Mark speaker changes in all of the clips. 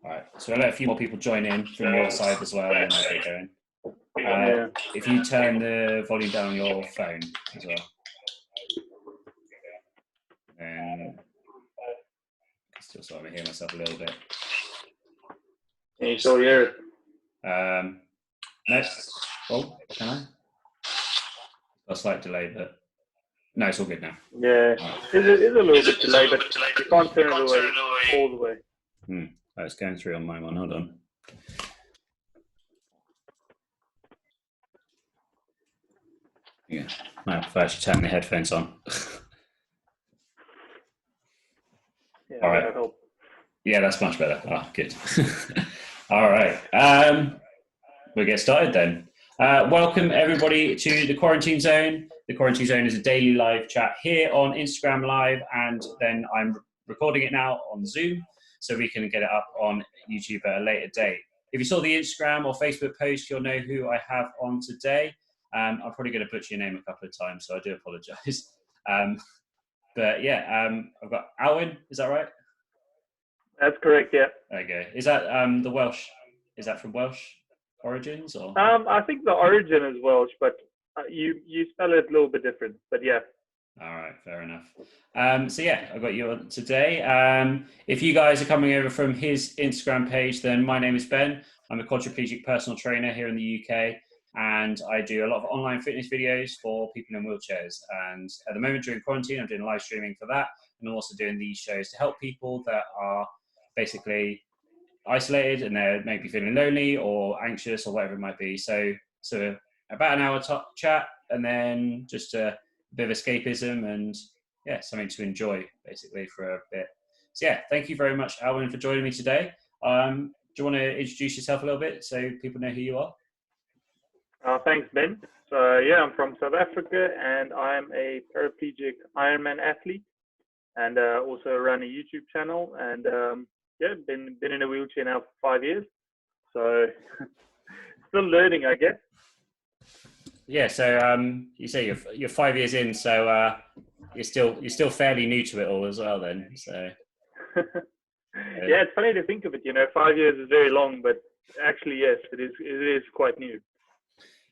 Speaker 1: All right, so I'll let a few more people join in from your side as well, and then we'll get going. If you turn the volume down on your phone as well, then I can still sort of hear myself a little bit.
Speaker 2: Can you still hear it?
Speaker 1: No. Oh, can I? Got a slight delay, but no, it's all good now.
Speaker 2: Yeah, it's a little bit delayed, but you can't turn it away all the way.
Speaker 1: Oh, it's going through on my one. Hold on. Yeah, I prefer to turn the headphones on.
Speaker 2: Yeah,
Speaker 1: all right. Yeah, that's much better. Oh, good. All right. We'll get started then. Welcome everybody to the Quarantine Zone. The Quarantine Zone is a daily live chat here on Instagram Live, and then I'm recording it now on Zoom so we can get it up on YouTube at a later date. If you saw the Instagram or Facebook post, you'll know who I have on today. I'm probably going to butcher your name a couple of times, so I do apologize. But yeah, I've got Alwyn, is that right?
Speaker 2: That's correct, yeah.
Speaker 1: Okay. Is that the Welsh? Is that from Welsh origins, or?
Speaker 2: I think the origin is Welsh, but you spell it a little bit different, but yeah.
Speaker 1: All right, fair enough. So yeah, I've got you on today. If you guys are coming over from his Instagram page, then my name is Ben. I'm a quadriplegic personal trainer here in the UK, and I do a lot of online fitness videos for people in wheelchairs. And at the moment during quarantine, I'm doing live streaming for that, and I'm also doing these shows to help people that are basically isolated and they're maybe feeling lonely or anxious or whatever it might be. So about an hour chat, and then just a bit of escapism and yeah, something to enjoy basically for a bit. So yeah, thank you very much, Alwyn, for joining me today. Do you want to introduce yourself a little bit so people know who you are?
Speaker 2: Thanks, Ben. So yeah, I'm from South Africa and I'm a paraplegic Ironman athlete, and also run a YouTube channel, and yeah, been in a wheelchair now for 5 years, so still learning, I guess.
Speaker 1: Yeah, so you say you're 5 years in, so you're still fairly new to it all as well, then. So
Speaker 2: yeah, it's funny to think of it. 5 years is very long, but actually, yes, it is quite new.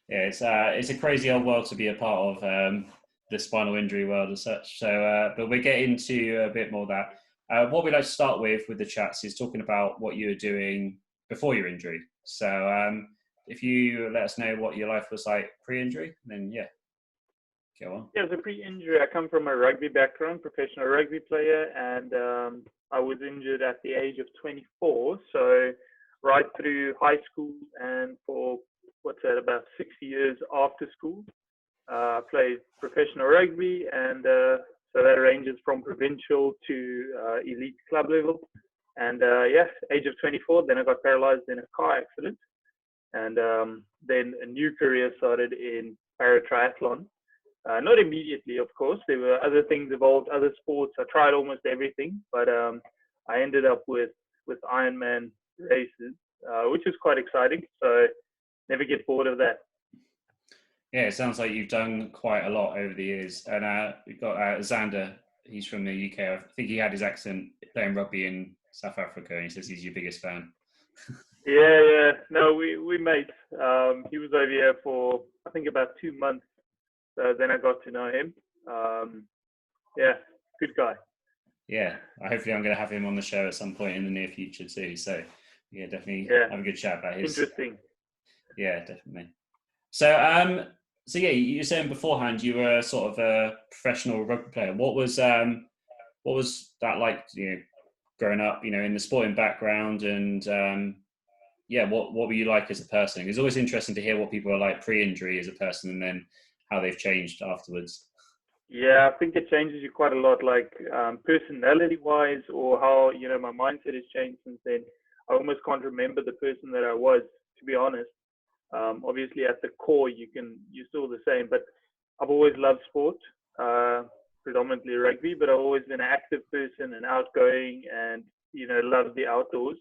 Speaker 1: Yeah, it's a crazy old world to be a part of, the spinal injury world as such. So, but we'll get into a bit more of that. What we'd like to start with the chats is talking about what you were doing before your injury. So, if you let us know what your life was like pre-injury, then yeah, go on.
Speaker 2: Yeah, so pre-injury, I come from a rugby background, professional rugby player, and I was injured at the age of 24. So right through high school and for about 6 years after school, I played professional rugby, and so that ranges from provincial to elite club level. And yeah, age of 24, then I got paralyzed in a car accident, and then a new career started in paratriathlon. Not immediately, of course. There were other things involved, other sports. I tried almost everything, but I ended up with Ironman races, which is quite exciting. So never get bored of that.
Speaker 1: Yeah, it sounds like you've done quite a lot over the years. And we've got Xander. He's from the UK. I think he had his accent playing rugby in South Africa, and he says he's your biggest fan.
Speaker 2: Yeah. No, we mates. He was over here for, I think, about 2 months. So then I got to know him. Yeah, good guy.
Speaker 1: Yeah, hopefully I'm going to have him on the show at some point in the near future too. So yeah, definitely have a good chat about his.
Speaker 2: Interesting.
Speaker 1: Yeah, definitely. So yeah, you were saying beforehand you were sort of a professional rugby player. What was that like? Growing up, in the sporting background, and yeah, what were you like as a person? It's always interesting to hear what people are like pre-injury as a person, and then how they've changed afterwards.
Speaker 2: Yeah, I think it changes you quite a lot, like personality-wise, or how my mindset has changed since then. I almost can't remember the person that I was, to be honest. Obviously, at the core, you're still the same, but I've always loved sport, predominantly rugby, but I've always been an active person and outgoing, and loved the outdoors.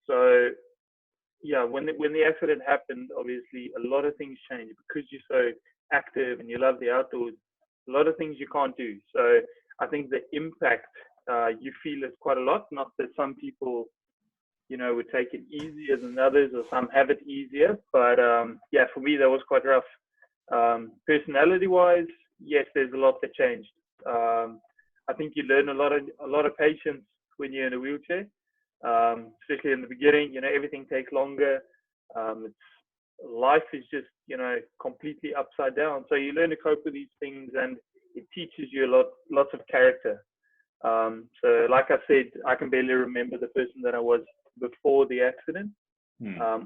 Speaker 2: So yeah, when the accident happened, obviously a lot of things changed because you're so active and you love the outdoors. A lot of things you can't do. So I think the impact you feel is quite a lot. Not that some people would take it easier than others, or some have it easier. But yeah, for me, that was quite rough. Personality-wise, yes, there's a lot that changed. I think you learn a lot of patience when you're in a wheelchair, especially in the beginning. Everything takes longer. Life is just completely upside down. So you learn to cope with these things, and it teaches you lots of character. So like I said, I can barely remember the person that I was before the accident.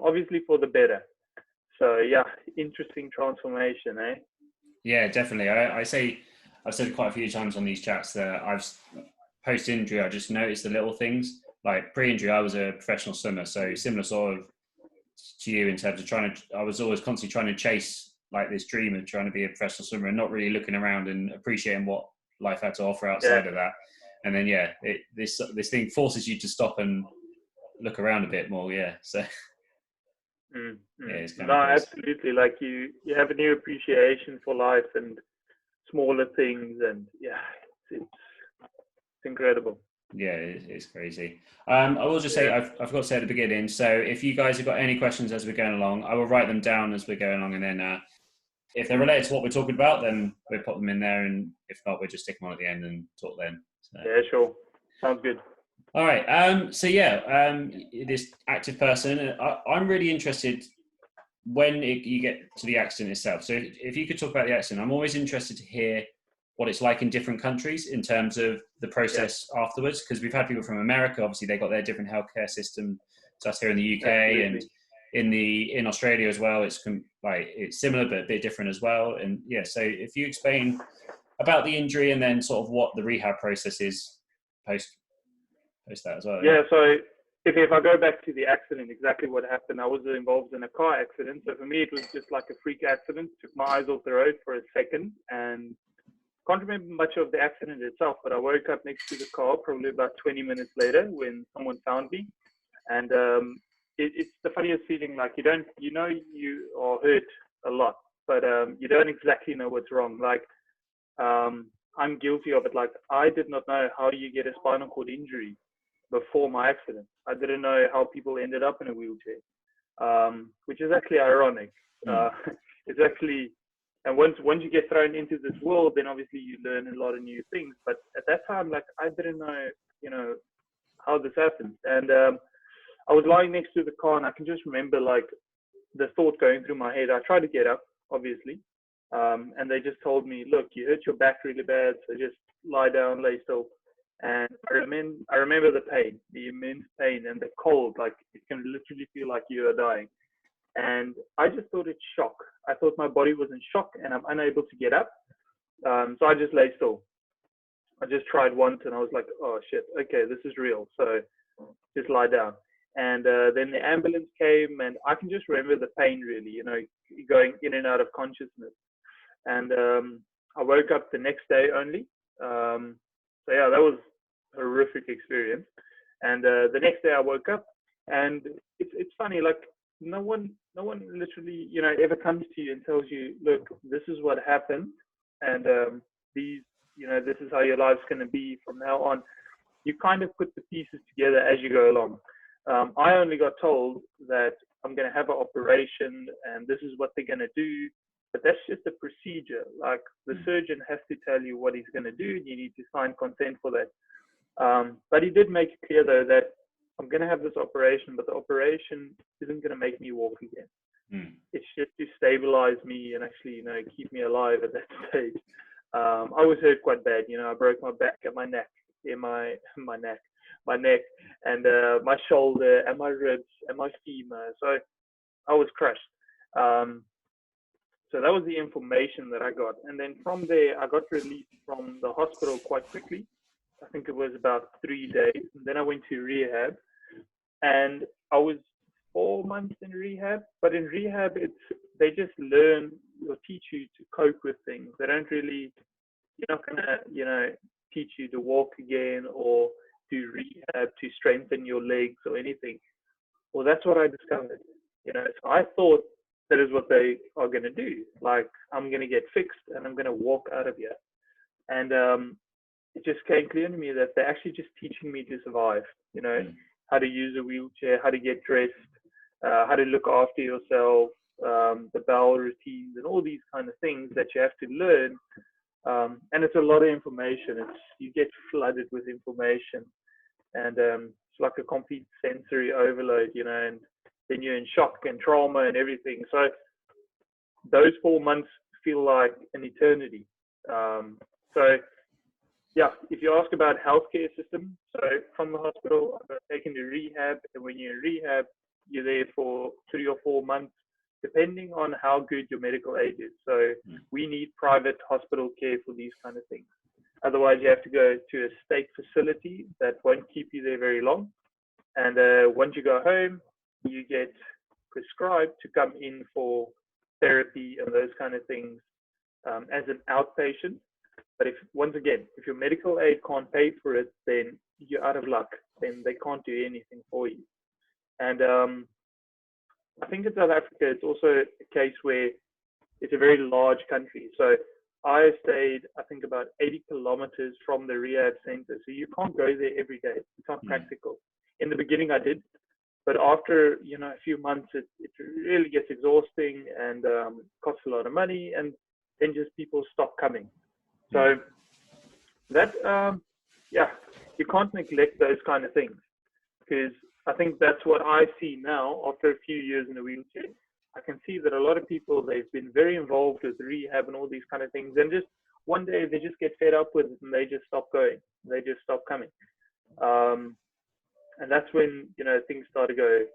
Speaker 2: Obviously for the better. So yeah, interesting transformation, eh?
Speaker 1: Yeah, definitely. I've said it quite a few times on these chats that I've post-injury, I just noticed the little things. Like pre-injury, I was a professional swimmer, so similar sort of to you in terms of I was always constantly trying to chase like this dream of trying to be a professional swimmer and not really looking around and appreciating what life had to offer outside of that. And then this thing forces you to stop and look around a bit more. Yeah, so. Yeah, it's kind of crazy.
Speaker 2: Absolutely. Like you have a new appreciation for life and smaller things, and yeah, it's incredible.
Speaker 1: Yeah, it's crazy. I will just say, I forgot to say at the beginning, so if you guys have got any questions as we're going along, I will write them down as we're going along, and then if they're related to what we're talking about, then we'll put them in there, and if not, we'll just stick them on at the end and talk then. So.
Speaker 2: Yeah, sure. Sounds good.
Speaker 1: All right. So yeah, this active person, I'm really interested when you get to the accident itself. So if you could talk about the accident, I'm always interested to hear what it's like in different countries in terms of the process afterwards, because we've had people from America, obviously they got their different healthcare system to us here in the UK. Absolutely. And in Australia as well, it's similar but a bit different as well. And yeah, so if you explain about the injury and then sort of what the rehab process is post that as well.
Speaker 2: Yeah, so if I go back to the accident, exactly what happened, I was involved in a car accident. So for me, it was just like a freak accident. Took my eyes off the road for a second, and can't remember much of the accident itself, but I woke up next to the car probably about 20 minutes later when someone found me. And it's the funniest feeling, like you are hurt a lot, but you don't exactly know what's wrong. Like I'm guilty of it. Like I did not know how you get a spinal cord injury before my accident. I didn't know how people ended up in a wheelchair, which is actually ironic. It's actually, and once you get thrown into this world, then obviously you learn a lot of new things. But at that time, like I didn't know, how this happened. And I was lying next to the car, and I can just remember like the thought going through my head. I tried to get up, obviously, and they just told me, look, you hurt your back really bad, so just lie down, lay still. And I remember the pain, the immense pain, and the cold. Like it can literally feel like you are dying. And I just thought it's shock. I thought my body was in shock and I'm unable to get up. So I just lay still. I just tried once and I was like, oh shit, okay, this is real. So just lie down. And then the ambulance came, and I can just remember the pain really, going in and out of consciousness. And I woke up the next day only. So yeah, that was a horrific experience. And the next day I woke up, and it's funny, like no one literally, ever comes to you and tells you, look, this is what happened, and this is how your life's going to be from now on. You kind of put the pieces together as you go along. I only got told that I'm going to have an operation and this is what they're going to do, but that's just a procedure. Like the surgeon has to tell you what he's going to do, and you need to sign consent for that. But he did make it clear though that I'm going to have this operation, but the operation isn't going to make me walk again. It's just to stabilize me and actually, keep me alive at that stage. I was hurt quite bad. I broke my back and my neck, my neck, and my shoulder and my ribs and my femur. So I was crushed. So that was the information that I got. And then from there, I got released from the hospital quite quickly. I think it was about 3 days. And then I went to rehab, and I was 4 months in rehab. But in rehab, they just learn or teach you to cope with things. They don't really, you're not gonna, teach you to walk again or do rehab to strengthen your legs or anything. Well, that's what I discovered. So I thought that is what they are going to do. Like I'm going to get fixed and I'm going to walk out of here. And it just came clear to me that they're actually just teaching me to survive. how to use a wheelchair, how to get dressed, how to look after yourself, the bowel routines, and all these kind of things that you have to learn. And it's a lot of information. You get flooded with information, and it's like a complete sensory overload, and then you're in shock and trauma and everything. So those 4 months feel like an eternity. So yeah, if you ask about healthcare system, so from the hospital, I got taken to rehab, and when you're in rehab, you're there for 3 or 4 months, depending on how good your medical aid is. So we need private hospital care for these kind of things. Otherwise, you have to go to a state facility that won't keep you there very long. And once you go home, you get prescribed to come in for therapy and those kind of things as an outpatient. But once again, if your medical aid can't pay for it, then you're out of luck. Then they can't do anything for you. And I think in South Africa, it's also a case where it's a very large country. So I stayed, I think, about 80 kilometers from the rehab center. So you can't go there every day. It's not practical. In the beginning, I did. But after, a few months, it really gets exhausting and costs a lot of money. And then just people stop coming. So that, you can't neglect those kind of things, because I think that's what I see now after a few years in a wheelchair. I can see that a lot of people, they've been very involved with rehab and all these kind of things. And just one day they just get fed up with it and they just stop going. They just stop coming. And that's when, things start to go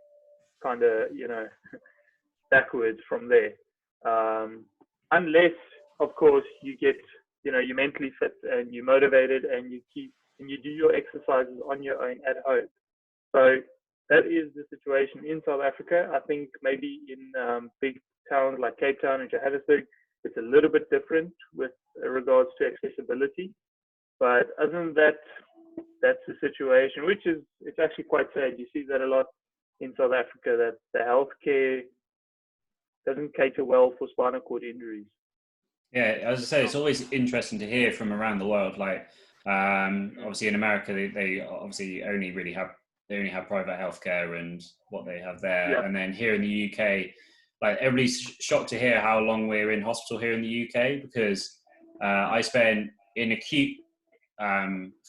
Speaker 2: kind of, backwards from there. Unless, of course, you get, you're mentally fit and you're motivated and you do your exercises on your own at home. So that is the situation in South Africa. I think maybe in big towns like Cape Town and Johannesburg, it's a little bit different with regards to accessibility. But other than that, that's the situation, it's actually quite sad. You see that a lot in South Africa, that the healthcare doesn't cater well for spinal cord injuries.
Speaker 1: Yeah, as I say, it's always interesting to hear from around the world. Like, obviously in America, they obviously only have private healthcare and what they have there.
Speaker 2: Yeah.
Speaker 1: And then here in the UK, like everybody's shocked to hear how long we're in hospital here in the UK, because I spent in acute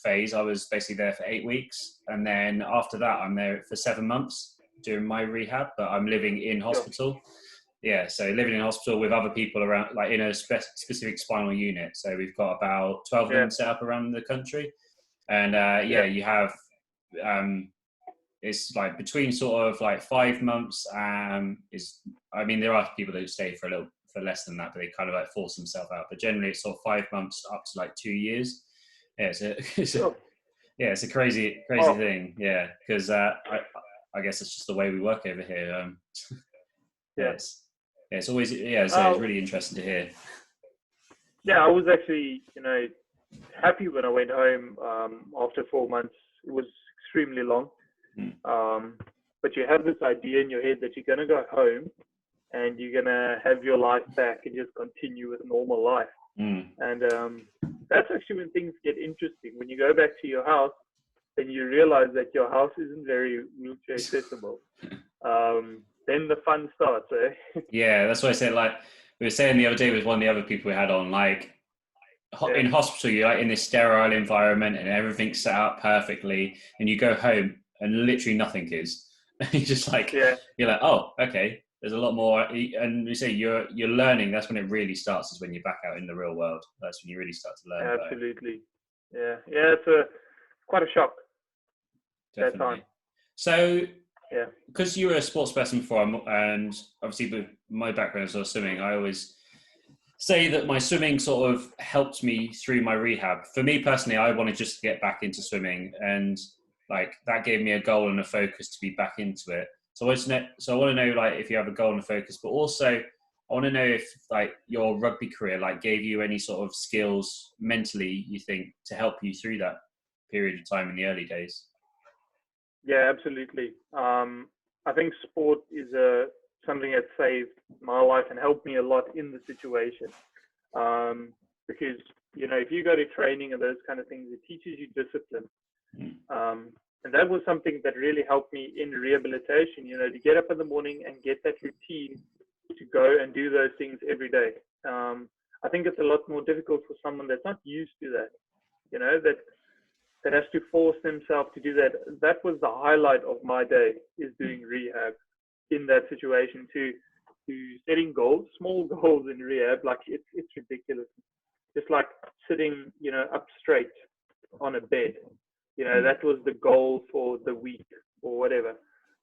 Speaker 1: phase, I was basically there for 8 weeks. And then after that, I'm there for 7 months during my rehab, but I'm living in hospital. Sure. Yeah, so living in hospital with other people around, like in a specific spinal unit. So we've got about 12 of them set up around the country. And you have, it's like between sort of like 5 months. There are people that stay for less than that, but they kind of like force themselves out. But generally it's sort of 5 months up to like 2 years. Yeah, it's a crazy thing. Yeah, because I guess it's just the way we work over here. It's always it's really interesting to hear.
Speaker 2: Yeah, I was actually happy when I went home after 4 months. It was extremely long, but you have this idea in your head that you're going to go home and you're going to have your life back and just continue with normal life. And that's actually when things get interesting. When you go back to your house and you realize that your house isn't very wheelchair accessible. Then the fun starts, eh?
Speaker 1: Yeah, that's what I said. Like we were saying the other day with one of the other people we had on, like in hospital, you're like in this sterile environment and everything's set up perfectly, and you go home and literally nothing is. You're just like, you're like, oh, okay. There's a lot more, and you say you're learning. That's when it really starts. Is when you're back out in the real world. That's when you really start to learn.
Speaker 2: Absolutely. Yeah. It's quite a shock.
Speaker 1: Definitely.
Speaker 2: That time.
Speaker 1: So. Yeah, because you were a sports person before, and obviously with my background as swimming, I always say that my swimming sort of helped me through my rehab. For me personally, I wanted just to get back into swimming, and like that gave me a goal and a focus to be back into it. So I want to know like if you have a goal and a focus, but also I want to know if like your rugby career like gave you any sort of skills mentally, you think, to help you through that period of time in the early days.
Speaker 2: Yeah, absolutely. I think sport is something that saved my life and helped me a lot in the situation. Because, if you go to training and those kind of things, it teaches you discipline. And that was something that really helped me in rehabilitation, to get up in the morning and get that routine to go and do those things every day. I think it's a lot more difficult for someone that's not used to that, that has to force themselves to do that. That was the highlight of my day, is doing rehab in that situation, to setting goals, small goals in rehab. Like it's ridiculous. Just like sitting, up straight on a bed. That was the goal for the week or whatever.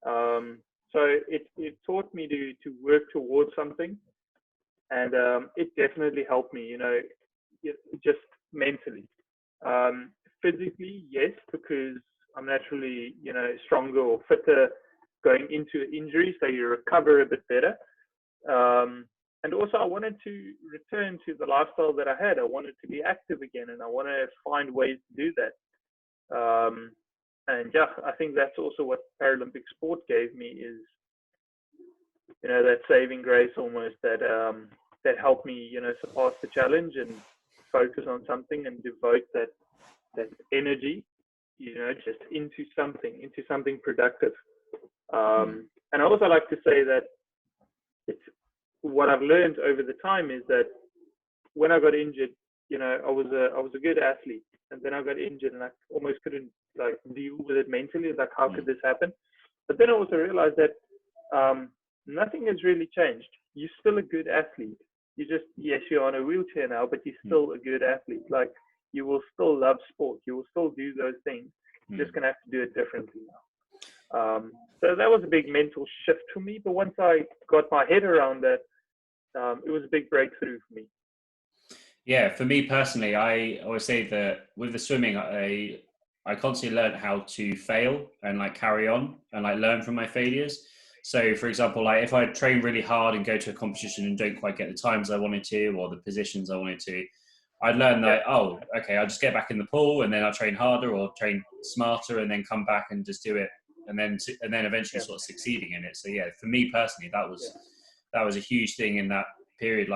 Speaker 2: So it taught me to work towards something, and it definitely helped me, just mentally. Physically, yes, because I'm naturally, stronger or fitter going into an injury, so you recover a bit better. And also, I wanted to return to the lifestyle that I had. I wanted to be active again, and I want to find ways to do that. And yeah, I think that's also what Paralympic sport gave me, is, that saving grace almost, that helped me, surpass the challenge and focus on something and devote that energy, just into something productive. And I also like to say that it's what I've learned over the time is that when I got injured, I was a good athlete, and then I got injured and I almost couldn't deal with it mentally. Like, how could this happen? But then I also realized that nothing has really changed. You're still a good athlete. Yes, you're on a wheelchair now, but you're still a good athlete. Like, you will still love sport. You will still do those things. You're just gonna have to do it differently now. So that was a big mental shift for me. But once I got my head around that, it was a big breakthrough for me.
Speaker 1: Yeah, for me personally, I always say that with the swimming, I constantly learned how to fail and carry on and learn from my failures. So for example, if I train really hard and go to a competition and don't quite get the times I wanted to, or the positions I wanted to, I'd learn that, oh, okay, I'll just get back in the pool and then I'll train harder or train smarter and then come back and just do it. And then eventually sort of succeeding in it. So yeah, for me personally, that was a huge thing in that period.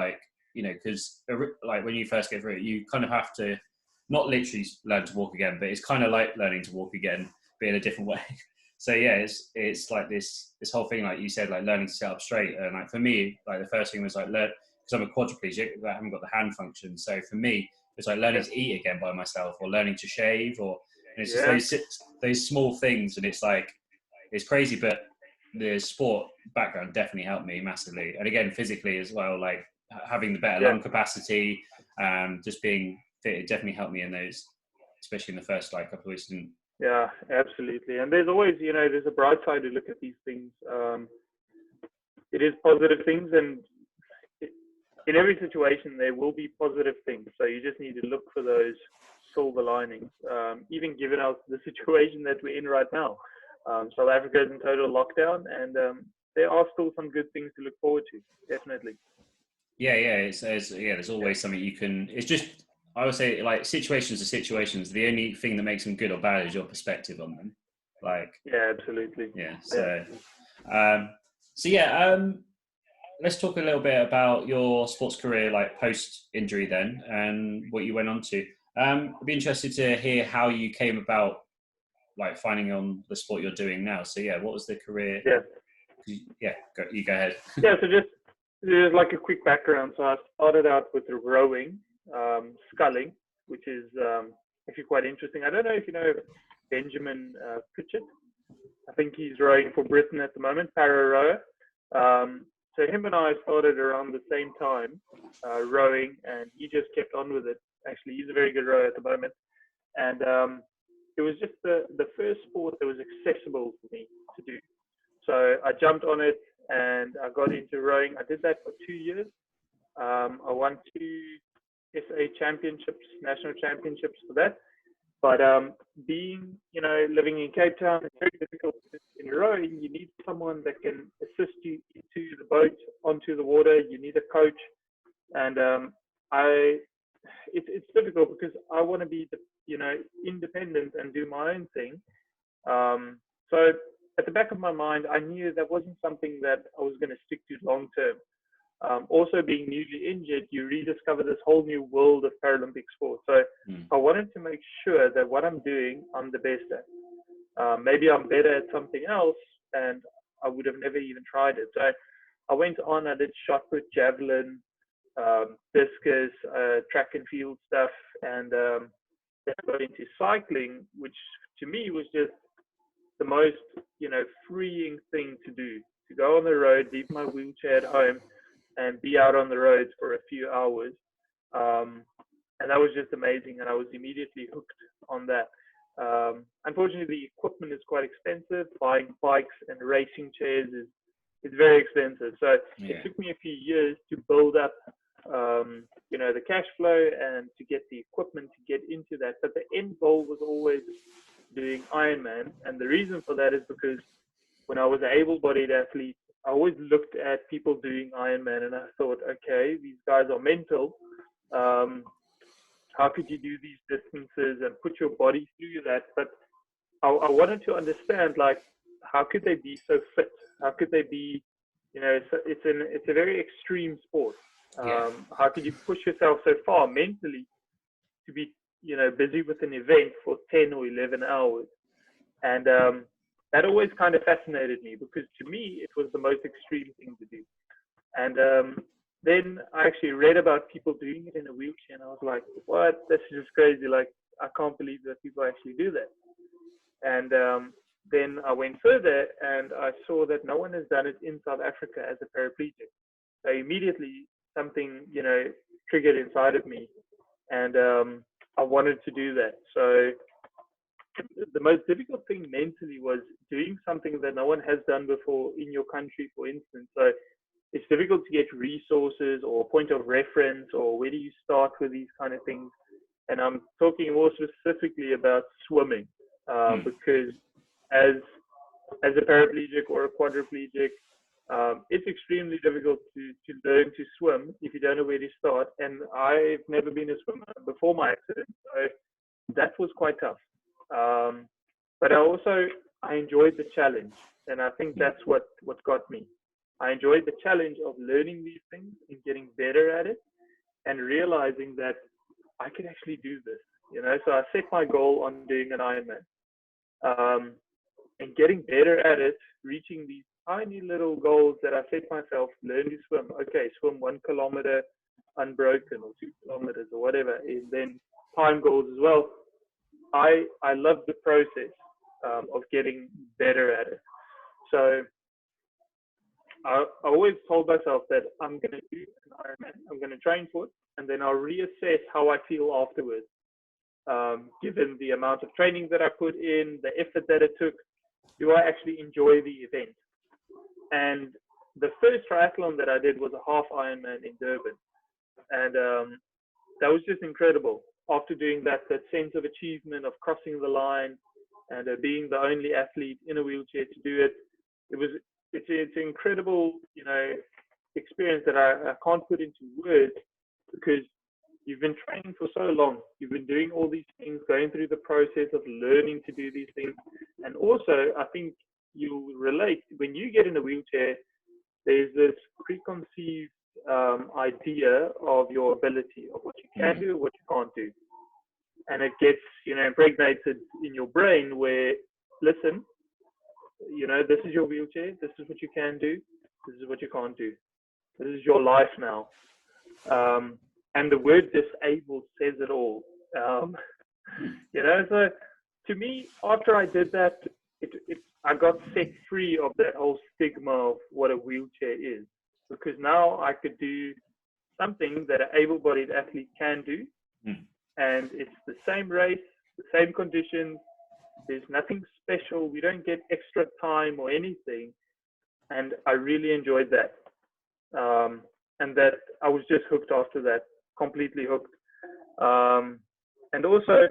Speaker 1: Because when you first get through it, you kind of have to not literally learn to walk again, but it's kind of like learning to walk again, but in a different way. So yeah, it's like this whole thing, like you said, learning to sit up straight. And for me, the first thing was learn, because I'm a quadriplegic, I haven't got the hand function. So for me, it's learning to eat again by myself, or learning to shave, and it's just those small things. And it's crazy, but the sport background definitely helped me massively. And again, physically as well, having the better lung capacity, just being fit, it definitely helped me in those, especially in the first couple of weeks.
Speaker 2: Yeah, absolutely. And there's always, there's a bright side to look at these things. It is positive things, and in every situation there will be positive things. So you just need to look for those silver linings. Even given out the situation that we're in right now, South Africa is in total lockdown, and there are still some good things to look forward to. Definitely.
Speaker 1: Yeah. There's always something you can. It's just, I would say, situations are situations. The only thing that makes them good or bad is your perspective on them.
Speaker 2: Yeah, absolutely.
Speaker 1: Yeah. Let's talk a little bit about your sports career, post injury then, and what you went on to. I'd be interested to hear how you came about, finding on the sport you're doing now. So yeah, what was the career?
Speaker 2: Yeah.
Speaker 1: You go ahead.
Speaker 2: Yeah. So just a quick background. So I started out with rowing, sculling, which is actually quite interesting. I don't know if you know Benjamin Pritchett. I think he's rowing for Britain at the moment, para rower. So him and I started around the same time, rowing, and he just kept on with it. Actually, he's a very good rower at the moment. And it was just the first sport that was accessible for me to do. So I jumped on it and I got into rowing. I did that for 2 years. I won 2 SA championships, national championships for that. But being, living in Cape Town, it's very difficult in rowing. You need someone that can assist you into the boat, onto the water. You need a coach. And it's difficult because I want to be, independent and do my own thing. So at the back of my mind, I knew that wasn't something that I was going to stick to long term. Also, being newly injured, you rediscover this whole new world of Paralympic sport. So I wanted to make sure that what I'm doing, I'm the best at. Maybe I'm better at something else, and I would have never even tried it. So I went on, I did shot put, javelin, discus, track and field stuff, and then I got into cycling, which to me was just the most, freeing thing to do. To go on the road, leave my wheelchair at home, and be out on the roads for a few hours. And that was just amazing, and I was immediately hooked on that. Unfortunately, the equipment is quite expensive. Buying bikes and racing chairs is very expensive. So it took me a few years to build up, the cash flow and to get the equipment to get into that. But the end goal was always doing Ironman. And the reason for that is because when I was an able-bodied athlete, I always looked at people doing Ironman and I thought, okay, these guys are mental. How could you do these distances and put your body through that? But I wanted to understand, like, how could they be so fit? How could they be, it's a very extreme sport. How could you push yourself so far mentally to be, busy with an event for 10 or 11 hours? And that always kind of fascinated me, because to me, it was the most extreme thing to do. And then I actually read about people doing it in a wheelchair, and I was like, what? This is just crazy. Like, I can't believe that people actually do that. And then I went further, and I saw that no one has done it in South Africa as a paraplegic. So immediately something, triggered inside of me, and I wanted to do that. So the most difficult thing mentally was doing something that no one has done before in your country, for instance. So it's difficult to get resources or point of reference, or where do you start with these kind of things. And I'm talking more specifically about swimming, because as a paraplegic or a quadriplegic, it's extremely difficult to learn to swim if you don't know where to start. And I've never been a swimmer before my accident, so that was quite tough. But I enjoyed the challenge, and I think that's what got me. I enjoyed the challenge of learning these things and getting better at it, and realizing that I could actually do this. So I set my goal on doing an Ironman, and getting better at it, reaching these tiny little goals that I set myself. Learn to swim. Okay, swim 1 kilometer unbroken, or 2 kilometers, or whatever, and then time goals as well. I love the process of getting better at it. So I always told myself that I'm going to do an Ironman, I'm going to train for it, and then I'll reassess how I feel afterwards. Given the amount of training that I put in, the effort that it took, do I actually enjoy the event? And the first triathlon that I did was a half Ironman in Durban. And that was just incredible. After doing that sense of achievement of crossing the line and being the only athlete in a wheelchair to do it, it's an incredible, experience that I can't put into words, because you've been training for so long. You've been doing all these things, going through the process of learning to do these things. And also, I think you relate, when you get in a wheelchair, there's this preconceived idea of your ability, of what you can do, what you can't do. And it gets, impregnated in your brain where, listen, this is your wheelchair, this is what you can do, this is what you can't do. This is your life now. And the word disabled says it all. So to me, after I did that, I got set free of that whole stigma of what a wheelchair is, because now I could do something that an able-bodied athlete can do, and it's the same race, the same conditions. There's nothing special. We don't get extra time or anything, and I really enjoyed that. And that I was just hooked after that, completely hooked. And also,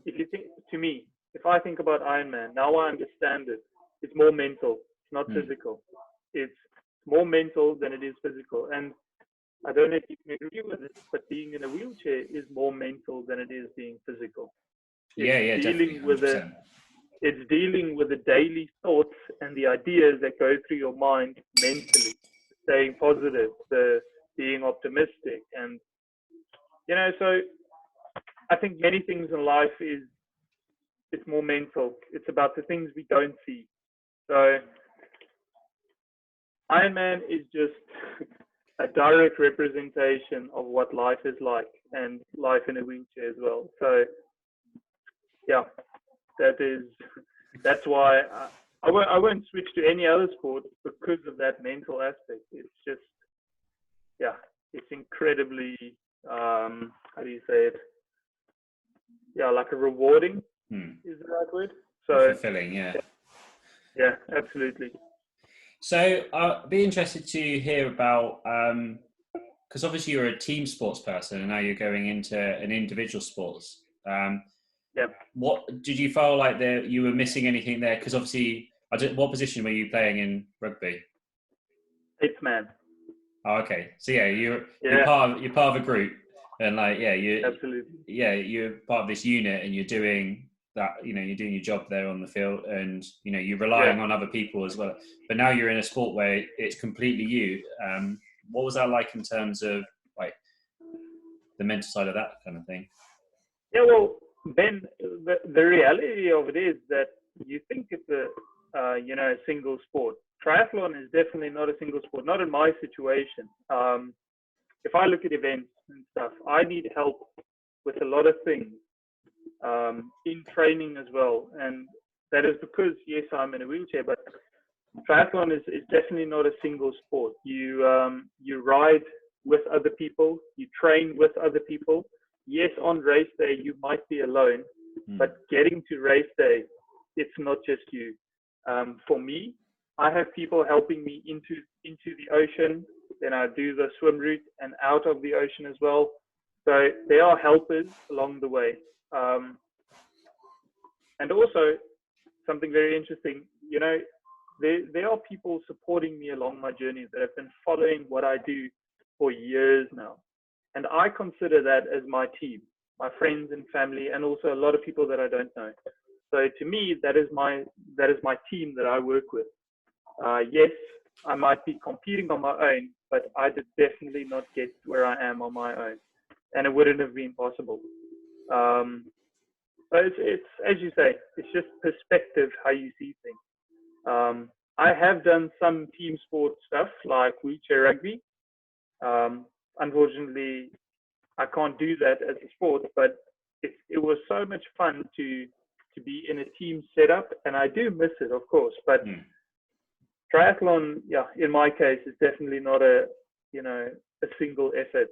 Speaker 2: if you think, to me, if I think about Ironman, now I understand it. It's more mental, it's not physical. It's more mental than it is physical. And I don't know if you can agree with it, but being in a wheelchair is more mental than it is being physical.
Speaker 1: It's definitely 100%.
Speaker 2: It's dealing with the daily thoughts and the ideas that go through your mind mentally, staying positive, being optimistic. And, so I think many things in life is it's more mental. It's about the things we don't see. So Ironman is just a direct representation of what life is like, and life in a wheelchair as well. So yeah, that's why I won't switch to any other sport because of that mental aspect. It's just, yeah, it's incredibly, how do you say it? Yeah, like a rewarding is the right word. So
Speaker 1: fulfilling, yeah.
Speaker 2: Yeah, absolutely.
Speaker 1: So I'd be interested to hear about, because obviously you're a team sports person and now you're going into an individual sports.
Speaker 2: Yeah.
Speaker 1: What did you feel like you were missing anything there? Because obviously, what position were you playing in rugby?
Speaker 2: 8th man.
Speaker 1: Oh, okay. So yeah, you're part of a group, and like
Speaker 2: absolutely.
Speaker 1: You're part of this unit, and you're doing that. You're doing your job there on the field, and you're relying on other people as well. But now you're in a sport where it's completely you. What was that like in terms of like the mental side of that kind of thing?
Speaker 2: Yeah, well, Ben, the reality of it is that you think it's a single sport. Triathlon is definitely not a single sport, not in my situation. If I look at events and stuff, I need help with a lot of things in training as well. And that is because, yes, I'm in a wheelchair, but triathlon is definitely not a single sport. You ride with other people, you train with other people. Yes, on race day, you might be alone, but getting to race day, it's not just you. For me, I have people helping me into the ocean. Then I do the swim route and out of the ocean as well. So there are helpers along the way. And also, something very interesting, there are people supporting me along my journey that have been following what I do for years now. And I consider that as my team, my friends and family, and also a lot of people that I don't know. So to me, that is my team that I work with. Yes, I might be competing on my own, but I did definitely not get where I am on my own, and it wouldn't have been possible. So it's as you say, it's just perspective how you see things. I have done some team sport stuff like wheelchair rugby. Unfortunately, I can't do that as a sport, but it was so much fun to be in a team setup, and I do miss it, of course. But triathlon, yeah, in my case, is definitely not a single effort.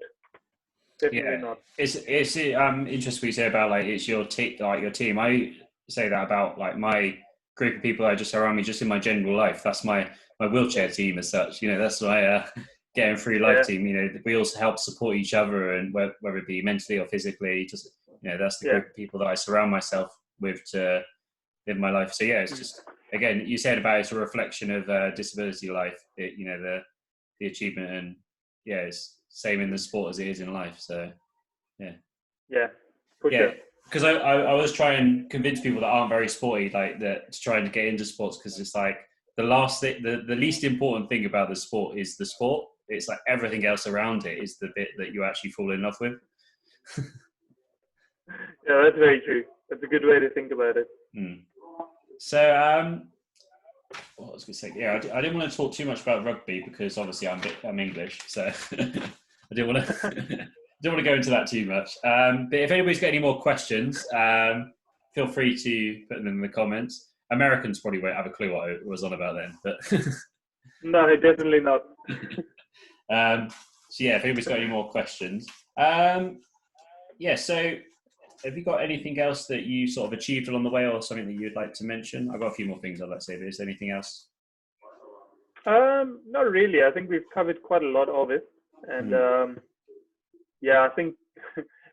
Speaker 2: Definitely not.
Speaker 1: It's interesting you say about like it's your your team. I say that about like my group of people that are just around me, just in my general life. That's my wheelchair team as such. That's my getting through life team. We also help support each other, and whether it be mentally or physically, just that's the group of people that I surround myself with to live my life. So yeah, it's just again, you said about it's a reflection of disability life. The achievement, and it's same in the sport as it is in life. So
Speaker 2: sure.
Speaker 1: Because I always try and convince people that aren't very sporty, like that, to try and get into sports, because it's like the least important thing about the sport is the sport. It's like everything else around it is the bit that you actually fall in love with.
Speaker 2: Yeah, that's very true. That's a good way to think about it.
Speaker 1: So what was I going to say? Yeah, I didn't want to talk too much about rugby because obviously I'm English, so I didn't want to don't want to go into that too much. But if anybody's got any more questions, feel free to put them in the comments. Americans probably won't have a clue what it was on about then, but
Speaker 2: no, definitely not.
Speaker 1: So yeah, if anybody's got any more questions, so have you got anything else that you sort of achieved along the way, or something that you'd like to mention? I've got a few more things I'd like to say, but is there anything else?
Speaker 2: Not really. I think we've covered quite a lot of it, and I think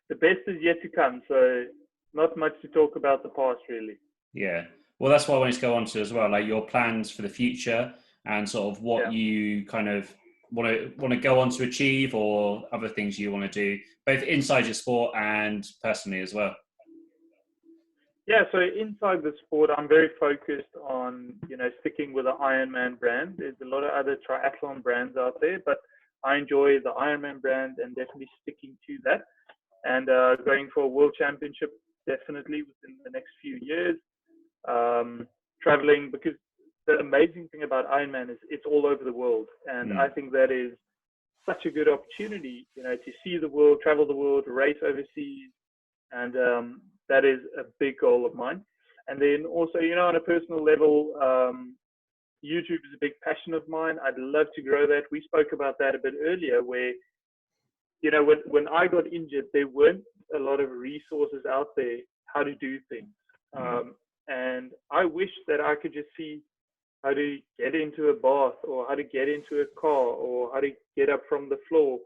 Speaker 2: the best is yet to come. So not much to talk about the past, really.
Speaker 1: Yeah. Well, that's what I wanted to go on to as well, like your plans for the future and sort of what you kind of want to go on to achieve, or other things you want to do, both inside your sport and personally as well.
Speaker 2: Yeah, so inside the sport, I'm very focused on, sticking with the Ironman brand. There's a lot of other triathlon brands out there, but I enjoy the Ironman brand and definitely sticking to that. And going for a world championship definitely within the next few years. Traveling, because the amazing thing about Ironman is it's all over the world, and I think that is such a good opportunity, to see the world, travel the world, race overseas, and that is a big goal of mine. And then also, on a personal level, YouTube is a big passion of mine. I'd love to grow that. We spoke about that a bit earlier, where when I got injured, there weren't a lot of resources out there how to do things. And I wish that I could just see how to get into a bath, or how to get into a car, or how to get up from the floor.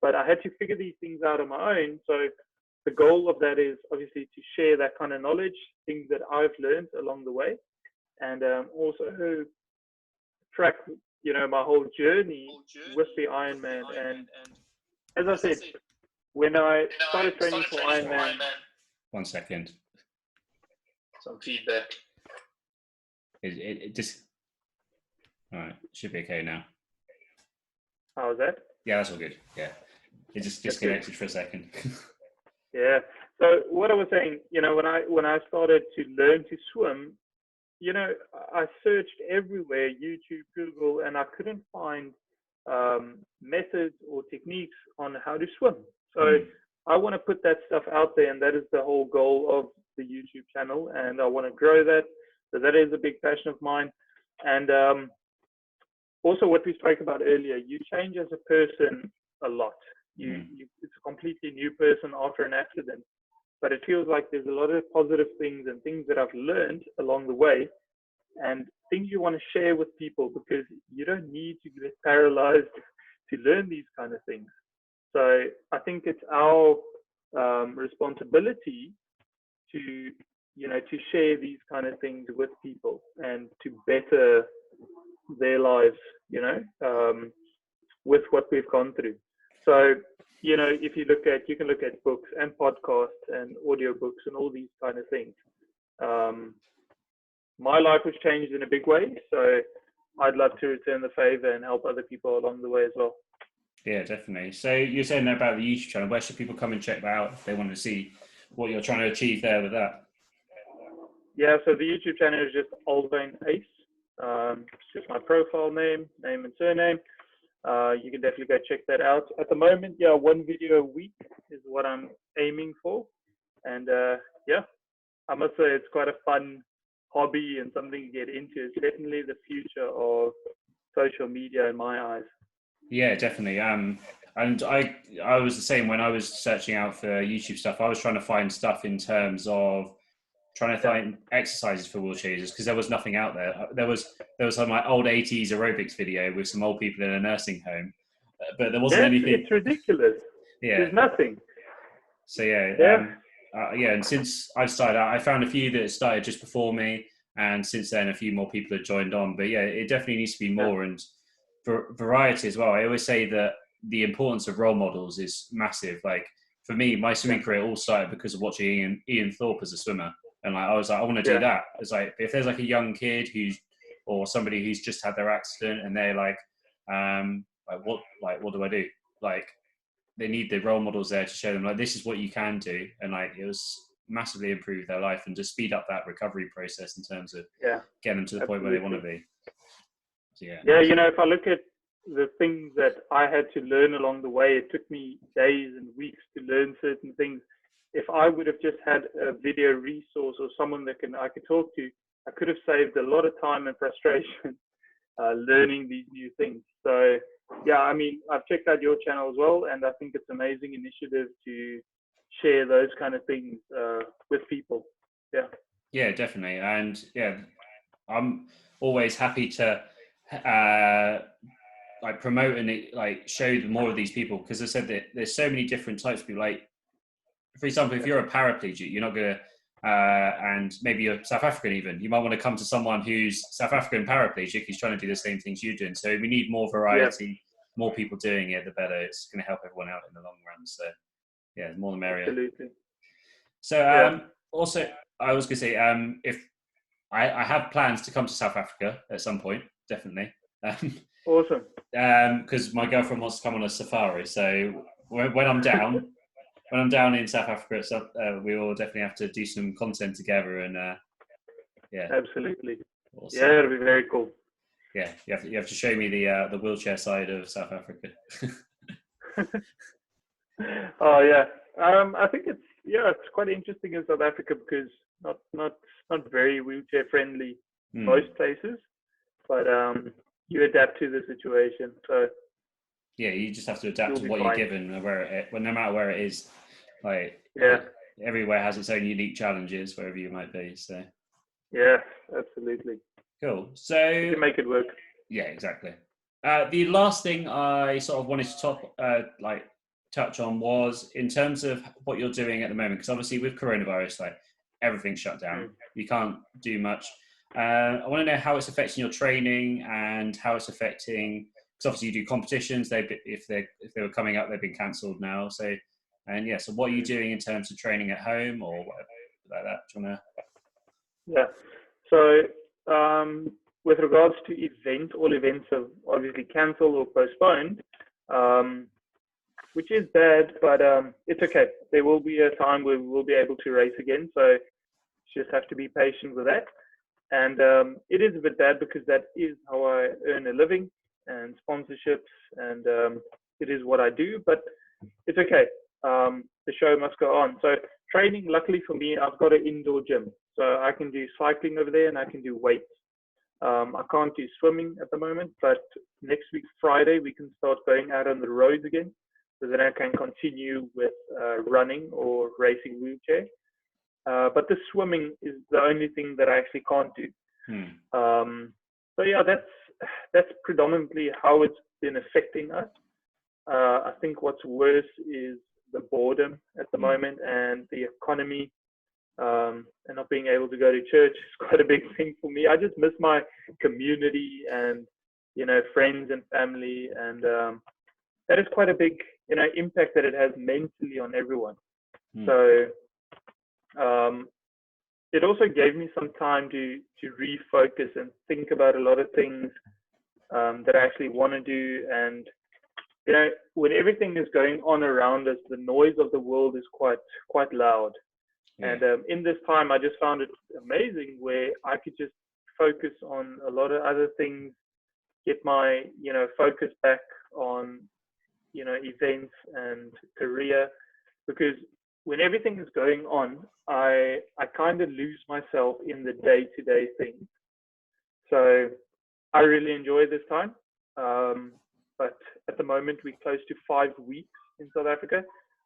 Speaker 2: But I had to figure these things out on my own. So the goal of that is obviously to share that kind of knowledge, things that I've learned along the way, and also track, my whole journey with the Ironman. And as I said, when I started training for Ironman,
Speaker 1: 1 second.
Speaker 2: Some feedback.
Speaker 1: It just, all right, should be okay now.
Speaker 2: How was that?
Speaker 1: Yeah, that's all good. Yeah, it just disconnected for a second.
Speaker 2: Yeah. So what I was saying, when I started to learn to swim, I searched everywhere, YouTube, Google, and I couldn't find methods or techniques on how to swim. So I want to put that stuff out there, and that is the whole goal of the YouTube channel, and I want to grow that. So that is a big passion of mine. And also what we spoke about earlier, you change as a person a lot. It's a completely new person after an accident, but it feels like there's a lot of positive things and things that I've learned along the way, and things you want to share with people, because you don't need to get paralyzed to learn these kind of things. So I think it's our responsibility to share these kind of things with people and to better their lives, with what we've gone through. So, if you can look at books and podcasts and audiobooks and all these kind of things. My life was changed in a big way, so I'd love to return the favor and help other people along the way as well.
Speaker 1: Yeah, definitely. So you're saying about the YouTube channel. Where should people come and check that out if they want to see what you're trying to achieve there with that?
Speaker 2: Yeah, so the YouTube channel is just Alwyn Uys. It's just my profile name and surname. You can definitely go check that out. At the moment, 1 video a week is what I'm aiming for. And I must say it's quite a fun hobby and something to get into. It's definitely the future of social media in my eyes.
Speaker 1: Yeah, definitely. And I was the same when I was searching out for YouTube stuff. I was trying to find stuff in terms of trying to find exercises for wheelchair users, because there was nothing out there. There was some like old 80s aerobics video with some old people in a nursing home, but there wasn't anything.
Speaker 2: It's ridiculous. Yeah, there's nothing.
Speaker 1: So and since I started out, I found a few that started just before me, and since then a few more people have joined on. But yeah, it definitely needs to be more and variety as well. I always say that the importance of role models is massive. Like for me, my swimming career all started because of watching Ian Thorpe as a swimmer. And like, I was like, I want to do that. It's like, if there's like a young kid or somebody who's just had their accident and they're like, what do I do? Like, they need the role models there to show them like, this is what you can do. And like, it was massively improved their life and just speed up that recovery process in terms of getting them to the point where they want to be. So,
Speaker 2: if I look at the things that I had to learn along the way, it took me days and weeks to learn certain things. If I would have just had a video resource or someone that I could talk to, I could have saved a lot of time and frustration learning these new things. So, I've checked out your channel as well, and I think it's an amazing initiative to share those kind of things with people. Yeah. Yeah,
Speaker 1: definitely. And I'm always happy to promote and show more of these people, because I said that there's so many different types of people. Like, for example, if you're a paraplegic, you're not going to, and maybe you're South African even, you might want to come to someone who's South African paraplegic, who's trying to do the same things you're doing. So we need more variety, more people doing it, the better. It's going to help everyone out in the long run. So the more the merrier.
Speaker 2: Absolutely.
Speaker 1: So also, I was going to say, if I have plans to come to South Africa at some point, definitely.
Speaker 2: Awesome.
Speaker 1: Because my girlfriend wants to come on a safari. So when I'm down, when I'm down in South Africa, we will definitely have to do some content together. And yeah,
Speaker 2: Absolutely.
Speaker 1: awesome.
Speaker 2: Yeah, it'll be very cool.
Speaker 1: Yeah, you have to show me the wheelchair side of South Africa.
Speaker 2: Oh yeah, I think it's quite interesting in South Africa because not very wheelchair friendly most places, but you adapt to the situation. So
Speaker 1: yeah, you just have to adapt to what
Speaker 2: fine.
Speaker 1: you're given, no matter where it is. Like everywhere has its own unique challenges wherever you might be. So
Speaker 2: yeah, absolutely.
Speaker 1: Cool. So
Speaker 2: you can make it work.
Speaker 1: Yeah, exactly. The last thing I sort of wanted to touch on was in terms of what you're doing at the moment, because obviously with coronavirus, like everything's shut down. You can't do much. I want to know how it's affecting your training and how it's affecting, because obviously you do competitions. If they were coming up, they've been cancelled now. So what are you doing in terms of training at home or whatever like that? Do you want to?
Speaker 2: Yeah. So with regards to all events have obviously cancelled or postponed, which is bad, but it's okay. There will be a time where we will be able to race again. So just have to be patient with that. And it is a bit bad because that is how I earn a living and sponsorships, and it is what I do, but it's okay. The show must go on. So training, luckily for me, I've got an indoor gym. So I can do cycling over there and I can do weights. I can't do swimming at the moment, but next week, Friday, we can start going out on the roads again. So then I can continue with running or racing wheelchair. But the swimming is the only thing that I actually can't do. So yeah, that's predominantly how it's been affecting us. I think what's worse is the boredom at the moment and the economy, and not being able to go to church is quite a big thing for me. I just miss my community and, friends and family. And that is quite a big, impact that it has mentally on everyone. So it also gave me some time to refocus and think about a lot of things that I actually want to do. And when everything is going on around us, the noise of the world is quite loud. And in this time, I just found it amazing where I could just focus on a lot of other things, get my focus back on events and career, because when everything is going on, I kind of lose myself in the day-to-day things. So I really enjoy this time. But at the moment, we're close to 5 weeks in South Africa.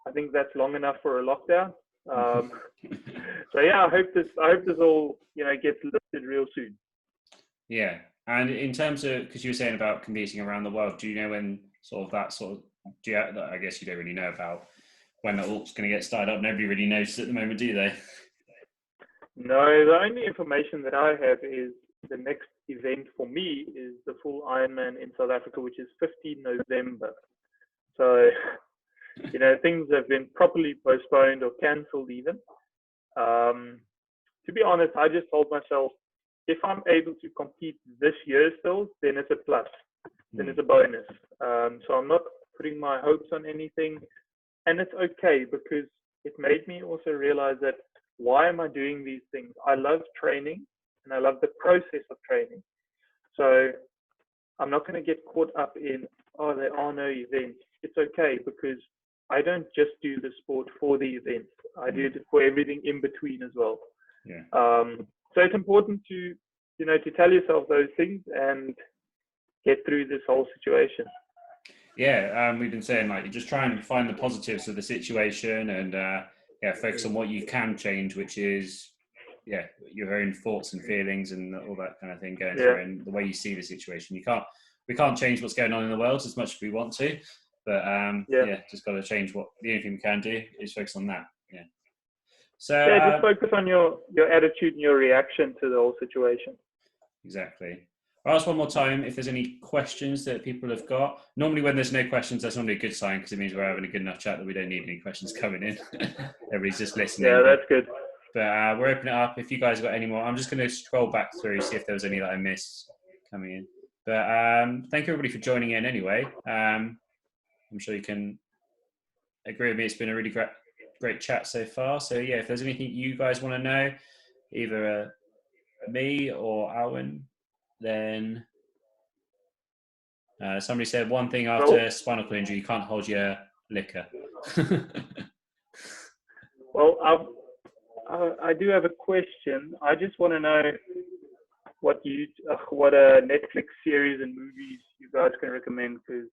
Speaker 2: I think that's long enough for a lockdown. So yeah, I hope this all gets lifted real soon.
Speaker 1: Yeah, and in terms of, because you were saying about competing around the world, do you know when I guess you don't really know about when the all's going to get started up? Nobody really knows at the moment, do they?
Speaker 2: No, the only information that I have is the next event for me is the full Ironman in South Africa, which is 15 November. So, things have been properly postponed or cancelled even. To be honest, I just told myself, if I'm able to compete this year still, then it's a plus, then it's a bonus. So I'm not putting my hopes on anything. And it's okay, because it made me also realize that why am I doing these things? I love training and I love the process of training. So I'm not going to get caught up in, there are no events. It's okay, because I don't just do the sport for the events. I do it for everything in between as well.
Speaker 1: Yeah.
Speaker 2: So it's important to, to tell yourself those things and get through this whole situation.
Speaker 1: Yeah, we've been saying, like, you just try and find the positives of the situation and focus on what you can change, which is your own thoughts and feelings and all that kind of thing going through, and the way you see the situation. We can't change what's going on in the world as much as we want to, but just got to change the only thing we can do is focus on that. Yeah. So
Speaker 2: just focus on your attitude and your reaction to the whole situation.
Speaker 1: Exactly. I'll ask one more time if there's any questions that people have got. Normally when there's no questions, that's normally a good sign, because it means we're having a good enough chat that we don't need any questions coming in. Everybody's just listening.
Speaker 2: Yeah, that's good.
Speaker 1: But we're opening it up. If you guys have got any more, I'm just going to scroll back through, see if there was any that I missed coming in. But thank you everybody for joining in anyway. I'm sure you can agree with me. It's been a really great chat so far. So yeah, if there's anything you guys want to know, either me or Alwyn, then somebody said one thing after spinal cord injury, you can't hold your liquor.
Speaker 2: Well, I do have a question. I just want to know what Netflix series and movies you guys can recommend, because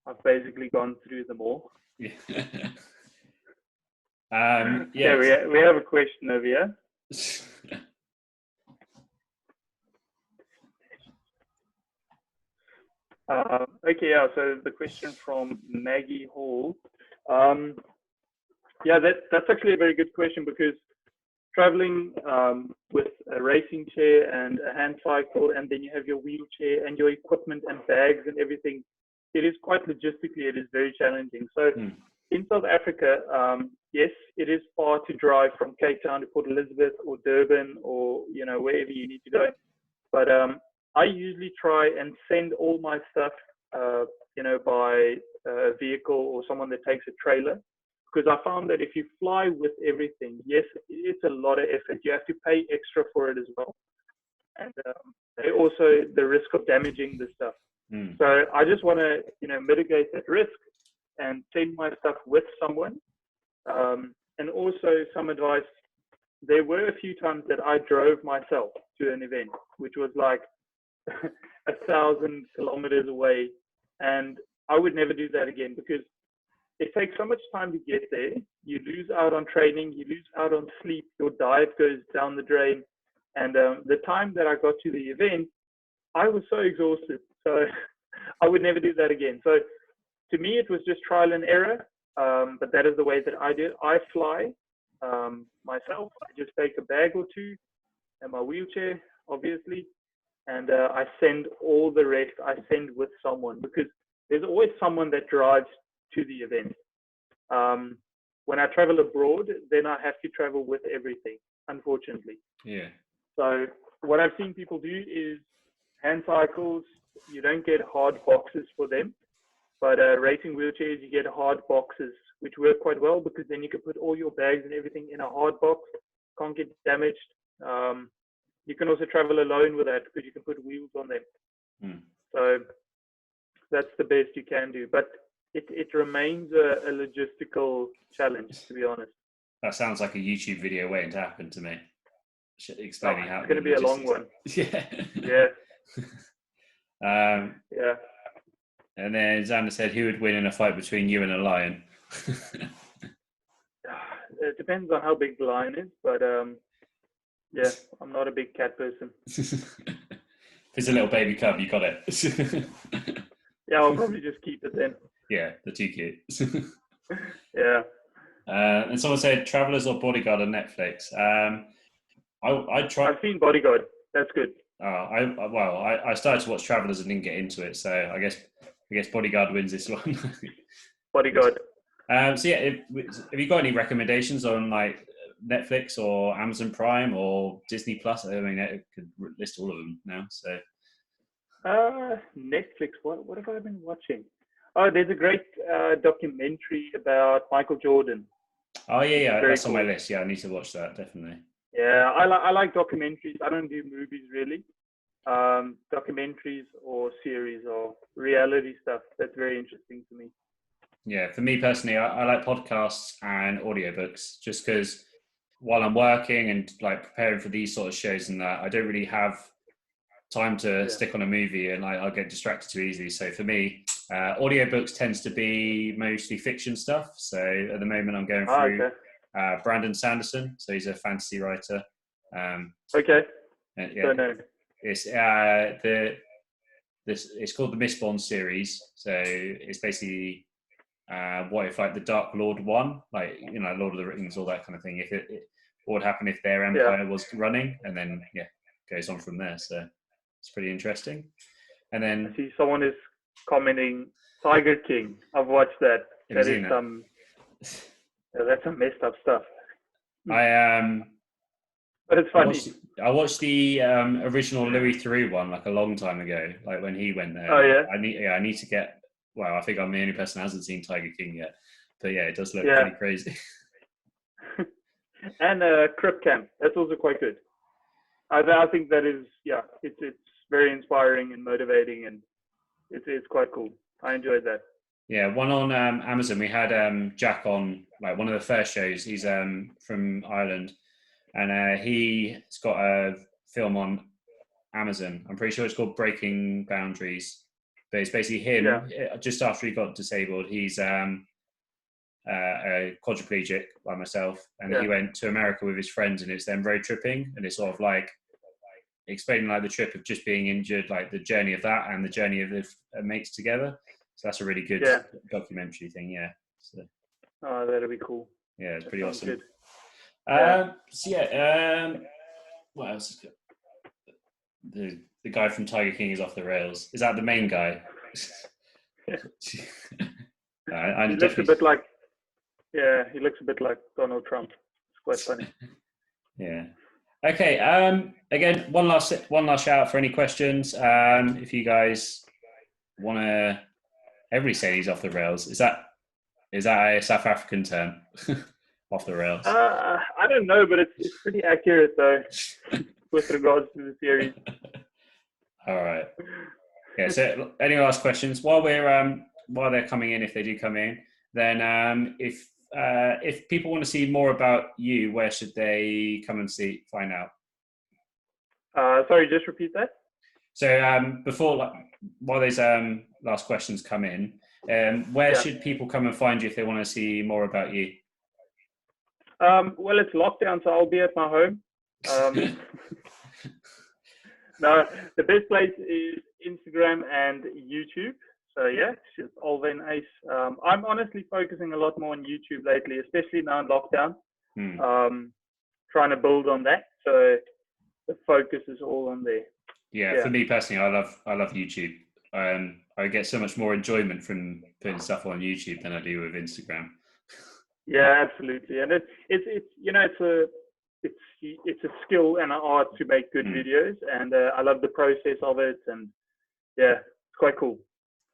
Speaker 2: I've basically gone through them all.
Speaker 1: Yeah.
Speaker 2: Yeah, we have a question over here. Okay, yeah. So the question from Maggie Hall. Yeah, that's actually a very good question, because traveling with a racing chair and a hand cycle, and then you have your wheelchair and your equipment and bags and everything, it is quite logistically, it is very challenging. So in South Africa, yes, it is far to drive from Cape Town to Port Elizabeth or Durban or, you know, wherever you need to go. But I usually try and send all my stuff, you know, by a vehicle or someone that takes a trailer. Because I found that if you fly with everything, yes, it's a lot of effort. You have to pay extra for it as well. And also the risk of damaging the stuff. So I just want to, you know, mitigate that risk and send my stuff with someone. And also some advice, there were a few times that I drove myself to an event, which was like 1,000 kilometers away. And I would never do that again, because it takes so much time to get there. You lose out on training, you lose out on sleep, your diet goes down the drain. And the time that I got to the event, I was so exhausted. So I would never do that again. So to me, it was just trial and error. But that is the way that I do it. I fly myself. I just take a bag or two and my wheelchair, obviously. And I send all the rest, I send with someone, because there's always someone that drives to the event. When I travel abroad, then I have to travel with everything, unfortunately.
Speaker 1: Yeah.
Speaker 2: So what I've seen people do is hand cycles, you don't get hard boxes for them, but racing wheelchairs, you get hard boxes, which work quite well, because then you can put all your bags and everything in a hard box, can't get damaged. You can also travel alone with that, because you can put wheels on them. So that's the best you can do. But it remains a logistical challenge, to be honest.
Speaker 1: That sounds like a YouTube video waiting to happen to me. Explaining how
Speaker 2: it's going to be a long one.
Speaker 1: Yeah.
Speaker 2: Yeah.
Speaker 1: Yeah. And then Xander said, who would win in a fight between you and a lion?
Speaker 2: It depends on how big the lion is, but yeah, I'm not a big cat person.
Speaker 1: If it's a little baby cub, you got it.
Speaker 2: Yeah, I'll probably just keep it then.
Speaker 1: Yeah, they're too cute.
Speaker 2: Yeah.
Speaker 1: And someone said Travelers or Bodyguard on Netflix.
Speaker 2: I've seen Bodyguard. That's good.
Speaker 1: I started to watch Travelers and didn't get into it, so I guess Bodyguard wins this one.
Speaker 2: Bodyguard.
Speaker 1: So yeah, have you got any recommendations on like Netflix or Amazon Prime or Disney Plus? I mean, I could list all of them now. So
Speaker 2: Netflix. What have I been watching? Oh, there's a great documentary about Michael Jordan.
Speaker 1: Oh yeah, that's
Speaker 2: cool.
Speaker 1: on my list. Yeah, I need to watch that definitely.
Speaker 2: Yeah, I like documentaries. I don't do movies really. Documentaries or series or reality stuff. That's very interesting to me.
Speaker 1: Yeah, for me personally, I like podcasts and audiobooks, just because while I'm working and like preparing for these sort of shows and that, I don't really have time to stick on a movie, and I'll get distracted too easily. So for me, audiobooks tends to be mostly fiction stuff. So at the moment I'm going through Brandon Sanderson. So he's a fantasy writer.
Speaker 2: Okay.
Speaker 1: Yeah, it's called the Mistborn series. So it's basically what if like the Dark Lord won, like, you know, Lord of the Rings, all that kind of thing. If what would happen if their empire was running, and then goes on from there. So it's pretty interesting. And then
Speaker 2: I see someone is commenting Tiger King. I've watched that. That is some that's some messed up stuff. But it's funny.
Speaker 1: I watched the original Louis Theroux one like a long time ago, like when he went there.
Speaker 2: Oh yeah.
Speaker 1: I need to get. Well, I think I'm the only person who hasn't seen Tiger King yet. but yeah, it does look pretty crazy.
Speaker 2: And Crip Camp, that's also quite good. I think that is, it's very inspiring and motivating, and it's quite cool. I enjoyed that.
Speaker 1: Yeah, one on Amazon. We had Jack on like one of the first shows. He's from Ireland, and he's got a film on Amazon. I'm pretty sure it's called Breaking Boundaries, but it's basically him just after he got disabled. He's a quadriplegic like myself, and he went to America with his friends, and it's them road tripping, and it's sort of like explaining like the trip of just being injured, like the journey of that and the journey of the mates together. So that's a really good documentary thing. Yeah. So,
Speaker 2: oh, that'll be cool.
Speaker 1: Yeah, it's pretty awesome.
Speaker 2: Good.
Speaker 1: What else is good? The guy from Tiger King is off the rails. Is that the main guy?
Speaker 2: He looks a bit like, he looks a bit like Donald Trump. It's quite funny.
Speaker 1: Yeah. Okay. Again, one last shout out for any questions. If you guys want to, everybody say he's off the rails. Is that a South African term? Off the rails.
Speaker 2: I don't know, but it's pretty accurate though, with regards to the series.
Speaker 1: All right. Yeah. So, any last questions while they're coming in, if they do come in, then if people want to see more about you, where should they come and find out?
Speaker 2: Sorry, just repeat that.
Speaker 1: So while those last questions come in, where should people come and find you if they want to see more about you?
Speaker 2: Well, it's lockdown, so I'll be at my home. No, the best place is Instagram and YouTube. So yeah, it's just Alwyn Uys. I'm honestly focusing a lot more on YouTube lately, especially now in lockdown. Trying to build on that. So the focus is all on there.
Speaker 1: Yeah, for me personally, I love YouTube. I get so much more enjoyment from putting stuff on YouTube than I do with Instagram.
Speaker 2: Yeah, absolutely. And it's a skill and an art to make good videos, and I love the process of it, and it's quite cool.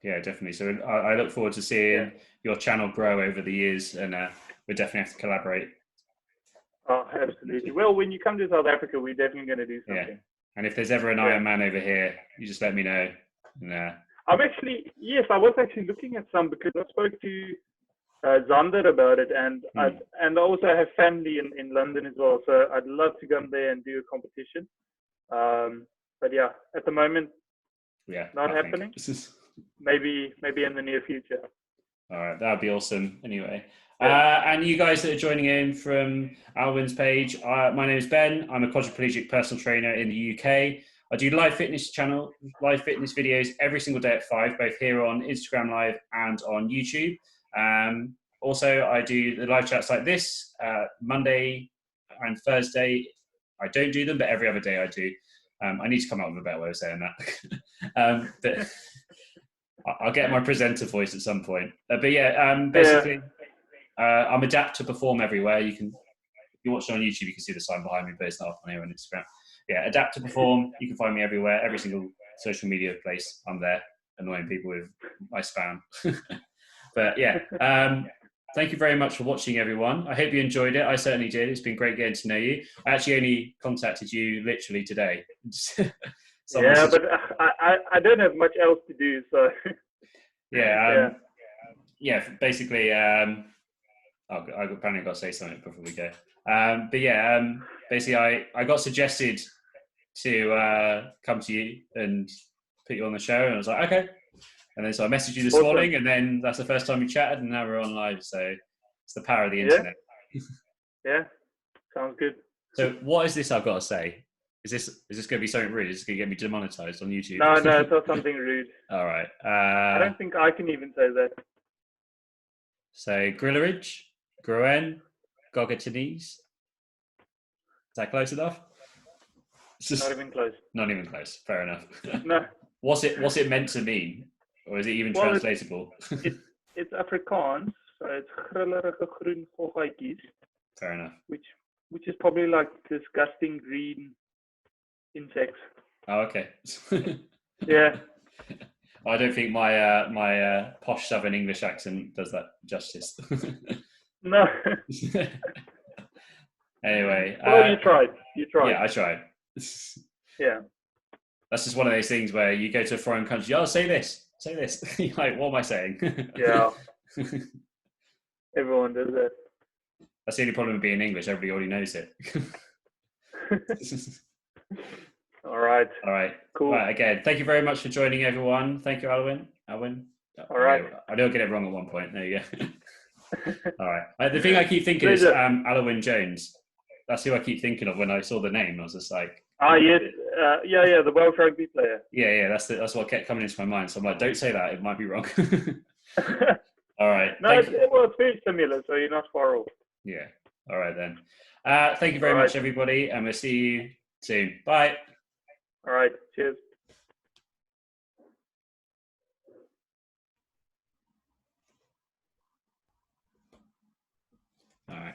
Speaker 1: Yeah, definitely. So I look forward to seeing your channel grow over the years, and we definitely have to collaborate.
Speaker 2: Oh, absolutely. Well, when you come to South Africa, we're definitely going to do something.
Speaker 1: Yeah. And if there's ever an Ironman over here, you just let me know. And,
Speaker 2: I was actually looking at some because I spoke to Zander about it, and I also have family in London as well, so I'd love to come there and do a competition. But yeah, at the moment, not happening. Maybe in the near future.
Speaker 1: All right, that would be awesome. Anyway, and you guys that are joining in from Alwyn's page, my name is Ben. I'm a quadriplegic personal trainer in the UK. I do live fitness videos every single day at 5, both here on Instagram Live and on YouTube. Also, I do the live chats like this Monday and Thursday. I don't do them, but every other day I do. I need to come up with a better way of saying that. But I'll get my presenter voice at some point. Basically, I'm Adapt to Perform everywhere. If you watch it on YouTube, you can see the sign behind me, but it's not on here on Instagram. Yeah, Adapt to Perform. You can find me everywhere, every single social media place. I'm there, annoying people with my spam. But yeah, thank you very much for watching, everyone. I hope you enjoyed it. I certainly did. It's been great getting to know you. I actually only contacted you literally today.
Speaker 2: But I don't have much else to do, so.
Speaker 1: Basically, I apparently got to say something before we go. Basically, I got suggested to come to you and put you on the show, and I was like, okay. And then so I messaged you this morning, and then that's the first time we chatted, and now we're on live. So it's the power of the internet.
Speaker 2: Yeah, sounds good.
Speaker 1: So what is this I've got to say? Is this going to be something rude? Is this going to get me demonetized on YouTube?
Speaker 2: No, it's not something rude.
Speaker 1: All right.
Speaker 2: I don't think I can even say that.
Speaker 1: So Grillerage, Groen, Gogatinese. Is that close enough?
Speaker 2: Not even close.
Speaker 1: Not even close. Fair enough.
Speaker 2: No.
Speaker 1: What's it meant to mean? Or is it even translatable?
Speaker 2: It's Afrikaans, so it's grillerige groen goggaatjies.
Speaker 1: Fair enough.
Speaker 2: Which is probably like disgusting green insects.
Speaker 1: Oh, okay.
Speaker 2: Yeah.
Speaker 1: I don't think my posh Southern English accent does that justice.
Speaker 2: No.
Speaker 1: Anyway,
Speaker 2: Well, you tried.
Speaker 1: Yeah, I tried.
Speaker 2: Yeah.
Speaker 1: That's just one of those things where you go to a foreign country. Oh, say this. You're like, what am I saying?
Speaker 2: Yeah. Everyone does that.
Speaker 1: That's the only problem with being English. Everybody already knows it.
Speaker 2: All right.
Speaker 1: All right.
Speaker 2: Cool.
Speaker 1: Right, again, thank you very much for joining, everyone. Thank you, Alwyn.
Speaker 2: All right.
Speaker 1: I don't get it wrong at one point. There you go. All right. The thing I keep thinking
Speaker 2: Pleasure.
Speaker 1: is Alwyn Jones. That's who I keep thinking of when I saw the name. I was just like,
Speaker 2: Yes. Yeah, the Welsh rugby player.
Speaker 1: yeah. That's what kept coming into my mind. So I'm like, don't say that. It might be wrong. All right.
Speaker 2: No, it's very similar, so you're not far off.
Speaker 1: Yeah. All right then. Thank you very much, everybody, and we'll see you soon. Bye.
Speaker 2: All right. Cheers.
Speaker 1: All right.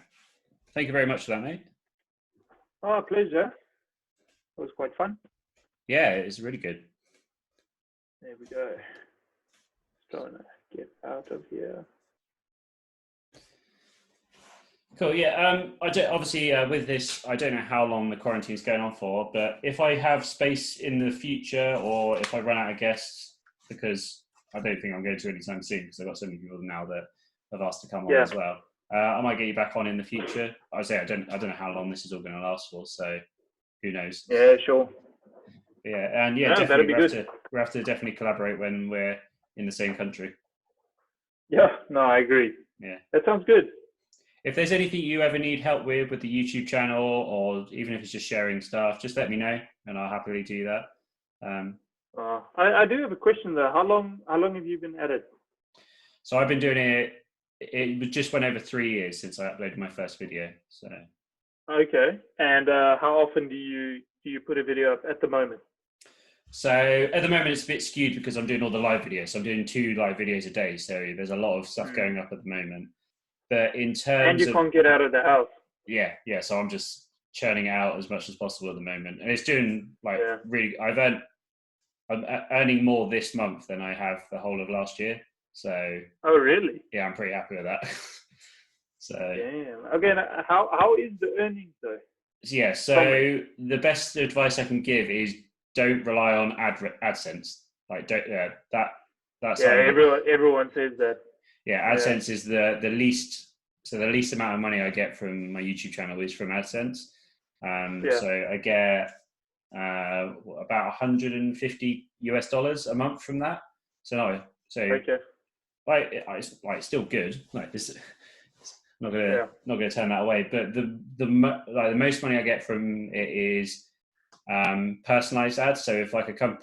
Speaker 1: Thank you very much for that, mate.
Speaker 2: Oh, pleasure. It was quite fun.
Speaker 1: Yeah, it's really good.
Speaker 2: There we go. Trying to get out of here.
Speaker 1: Cool. Yeah. Obviously, with this, I don't know how long the quarantine is going on for, but if I have space in the future, or if I run out of guests, because I don't think I'm going to anytime soon, because I've got so many people now that have asked to come on as well. I might get you back on in the future. I don't know how long this is all going to last for, so who knows?
Speaker 2: Yeah, sure.
Speaker 1: Yeah, and yeah,
Speaker 2: No,
Speaker 1: definitely
Speaker 2: we
Speaker 1: have to definitely collaborate when we're in the same country.
Speaker 2: Yeah, no, I agree.
Speaker 1: Yeah,
Speaker 2: that sounds good.
Speaker 1: If there's anything you ever need help with the YouTube channel, or even if it's just sharing stuff, just let me know, and I'll happily do that.
Speaker 2: I do have a question though. How long have you been at it?
Speaker 1: So I've been doing it. It just went over 3 years since I uploaded my first video. So.
Speaker 2: Okay, and how often do you put a video up at the moment?
Speaker 1: So at the moment it's a bit skewed because I'm doing all the live videos. So I'm doing 2 live videos a day. So there's a lot of stuff going up at the moment. But in terms
Speaker 2: and you can't get out of the house.
Speaker 1: Yeah. So I'm just churning it out as much as possible at the moment, and it's doing really. I'm earning more this month than I have the whole of last year. So.
Speaker 2: Oh really?
Speaker 1: Yeah, I'm pretty happy with that. So.
Speaker 2: Damn. Again, how is the earnings though?
Speaker 1: Yeah. So the best advice I can give is don't rely on AdSense. Like don't. Yeah. That's.
Speaker 2: Yeah. Everyone says that.
Speaker 1: Yeah, AdSense is the least. So the least amount of money I get from my YouTube channel is from AdSense. So I get about $150 a month from that. Okay. It's still good. Like this, not gonna turn that away. But the most money I get from it is personalized ads. So if like I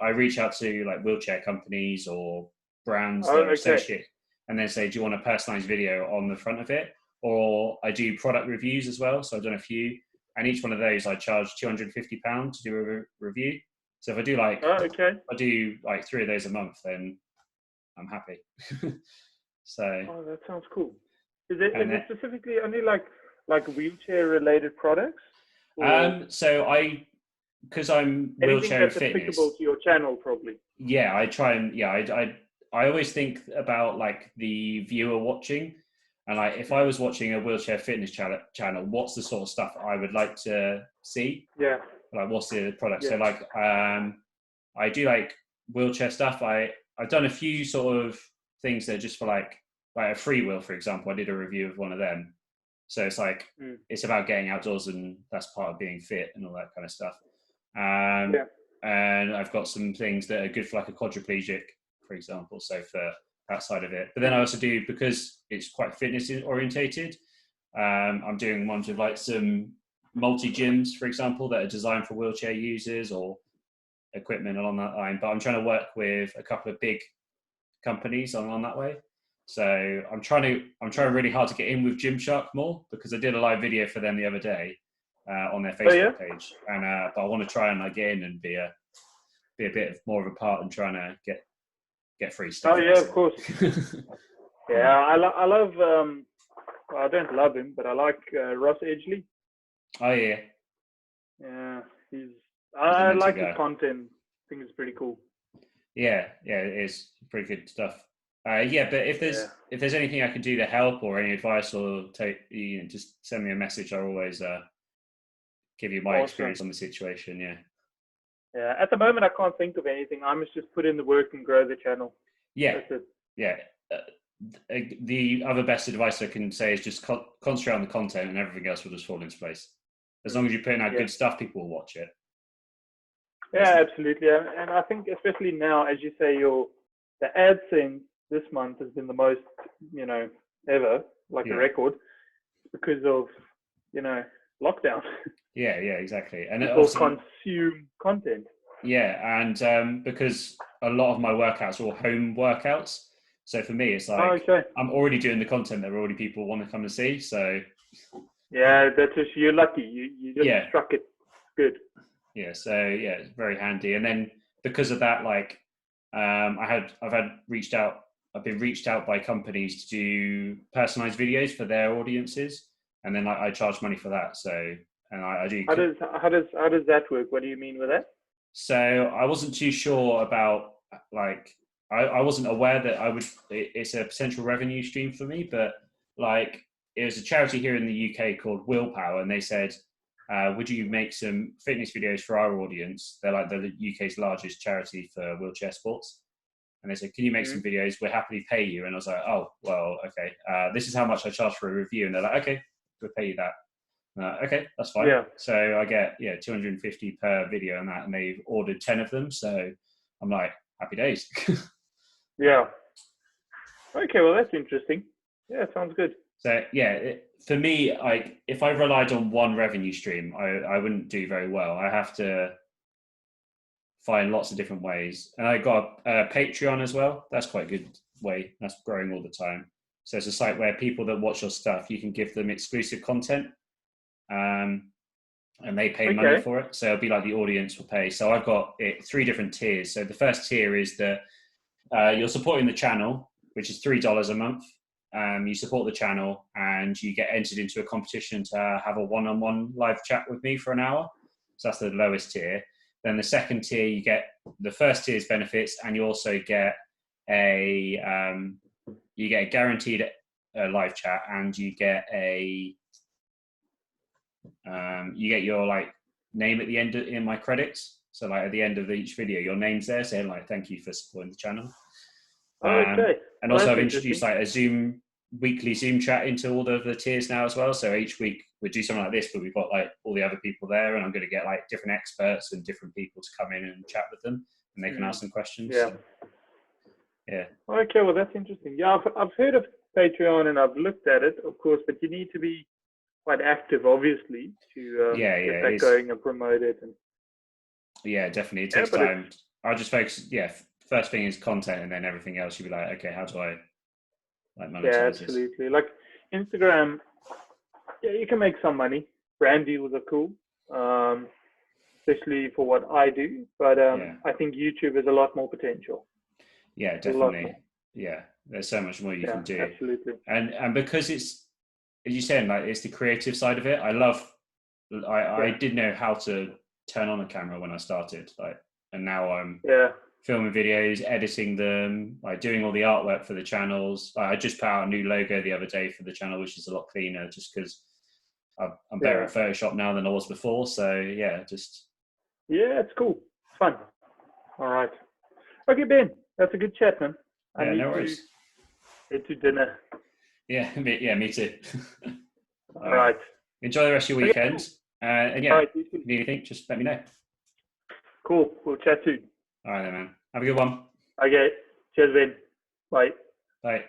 Speaker 1: reach out to like wheelchair companies or brands that are associated, and then say, do you want a personalized video on the front of it? Or I do product reviews as well. So I've done a few, and each one of those I charge £250 to do a review. So if I do I do like 3 of those a month, then I'm happy. So.
Speaker 2: Oh, that sounds cool. Is it specifically only like wheelchair related products?
Speaker 1: Because I'm wheelchair and fitness.
Speaker 2: Applicable to your channel, probably.
Speaker 1: Yeah, I try and I always think about like the viewer watching, and like if I was watching a wheelchair fitness channel, what's the sort of stuff I would like to see?
Speaker 2: Yeah.
Speaker 1: Like what's the product? Yeah. So like I do like wheelchair stuff. I've done a few sort of things that are just for like a free wheel, for example. I did a review of one of them. So it's like it's about getting outdoors, and that's part of being fit and all that kind of stuff. And I've got some things that are good for like a quadriplegic, for example, so for that side of it. But then I also do, because it's quite fitness orientated, I'm doing ones with like some multi-gyms, for example, that are designed for wheelchair users or equipment along that line. But I'm trying to work with a couple of big companies on that way. So I'm trying really hard to get in with Gymshark more, because I did a live video for them the other day on their Facebook page, and but I want to try and like get in and be a bit more of a part and trying to get free stuff.
Speaker 2: Oh yeah, of course. Yeah, I love. I don't love him, but I like Ross Edgley.
Speaker 1: Oh yeah.
Speaker 2: Yeah, I like his content. I think it's pretty cool.
Speaker 1: Yeah, it is pretty good stuff. Yeah, but if there's anything I can do to help or any advice or just send me a message. I'll always give you my experience on the situation. Yeah.
Speaker 2: Yeah. At the moment, I can't think of anything. I must just put in the work and grow the channel.
Speaker 1: Yeah.
Speaker 2: That's it.
Speaker 1: Yeah. The other best advice I can say is just concentrate on the content, and everything else will just fall into place. As long as you're putting out good stuff, people will watch it.
Speaker 2: Yeah, absolutely. And I think especially now, as you say, the AdSense this month has been the most, ever, like a record, because of, lockdown.
Speaker 1: Yeah, exactly. And
Speaker 2: people consume content.
Speaker 1: Yeah, and because a lot of my workouts are all home workouts, so for me it's like I'm already doing the content that already people want to come and see. So
Speaker 2: yeah, that's just, you're lucky. You just struck it good.
Speaker 1: Yeah, so it's very handy. And then because of that, like I've been reached out by companies to do personalized videos for their audiences, and then I charge money for that. So and I do.
Speaker 2: How does that work? What do you mean with that?
Speaker 1: So I wasn't too sure about like I wasn't aware that it's a potential revenue stream for me, but like it was a charity here in the UK called Willpower, and they said, would you make some fitness videos for our audience? They're like the UK's largest charity for wheelchair sports. And they said, can you make some videos? We'll happily pay you. And I was like, oh, well, okay. This is how much I charge for a review. And they're like, okay, we'll pay you that. Okay, that's fine. Yeah. So I get 250 per video and that, and they've ordered 10 of them. So I'm like, happy days.
Speaker 2: Yeah. Okay, well that's interesting. Yeah, sounds good.
Speaker 1: So for me, if I relied on one revenue stream, I wouldn't do very well. I have to find lots of different ways, and I got a Patreon as well. That's quite a good way. That's growing all the time. So it's a site where people that watch your stuff, you can give them exclusive content. And they pay money for it. So it'll be like the audience will pay. So I've got 3 different tiers. So the first tier is that you're supporting the channel, which is $3 a month. You support the channel and you get entered into a competition to have a one-on-one live chat with me for an hour. So that's the lowest tier. Then the second tier, you get the first tier's benefits, and you also get a guaranteed live chat, and you get your like name at the end in my credits. So like at the end of each video, your name's there saying like, thank you for supporting the channel. And also I've introduced like a weekly Zoom chat into all of the tiers now as well. So each week we do something like this, but we've got like all the other people there, and I'm going to get like different experts and different people to come in and chat with them, and they can ask them questions.
Speaker 2: Yeah.
Speaker 1: So, yeah.
Speaker 2: Okay, well that's interesting. Yeah, I've heard of Patreon and I've looked at it, of course, but you need to be quite active, obviously, to get that going and promote it. And
Speaker 1: yeah, definitely, it takes time. I'll just focus. Yeah, first thing is content, and then everything else you'll be like, okay, how do I like monetize this?
Speaker 2: Absolutely. Like Instagram, you can make some money. Brand deals are cool, especially for what I do. But I think YouTube has a lot more potential.
Speaker 1: Yeah, definitely. Yeah, there's so much more you can do.
Speaker 2: Absolutely.
Speaker 1: And because it's, as you said, like it's the creative side of it. I didn't know how to turn on a camera when I started, and now I'm filming videos, editing them, like doing all the artwork for the channels. I just put out a new logo the other day for the channel, which is a lot cleaner, just because I'm better at Photoshop now than I was before. So it's cool. It's fun.
Speaker 2: All right. Okay, Ben, that's a good chat, man. I need
Speaker 1: no worries.
Speaker 2: to get to dinner.
Speaker 1: Yeah, me too.
Speaker 2: All right.
Speaker 1: Enjoy the rest of your weekend. And if you need anything, just let me know.
Speaker 2: Cool. We'll chat soon.
Speaker 1: All right then, man. Have a good one.
Speaker 2: Okay. Cheers, Ben. Bye.
Speaker 1: Bye.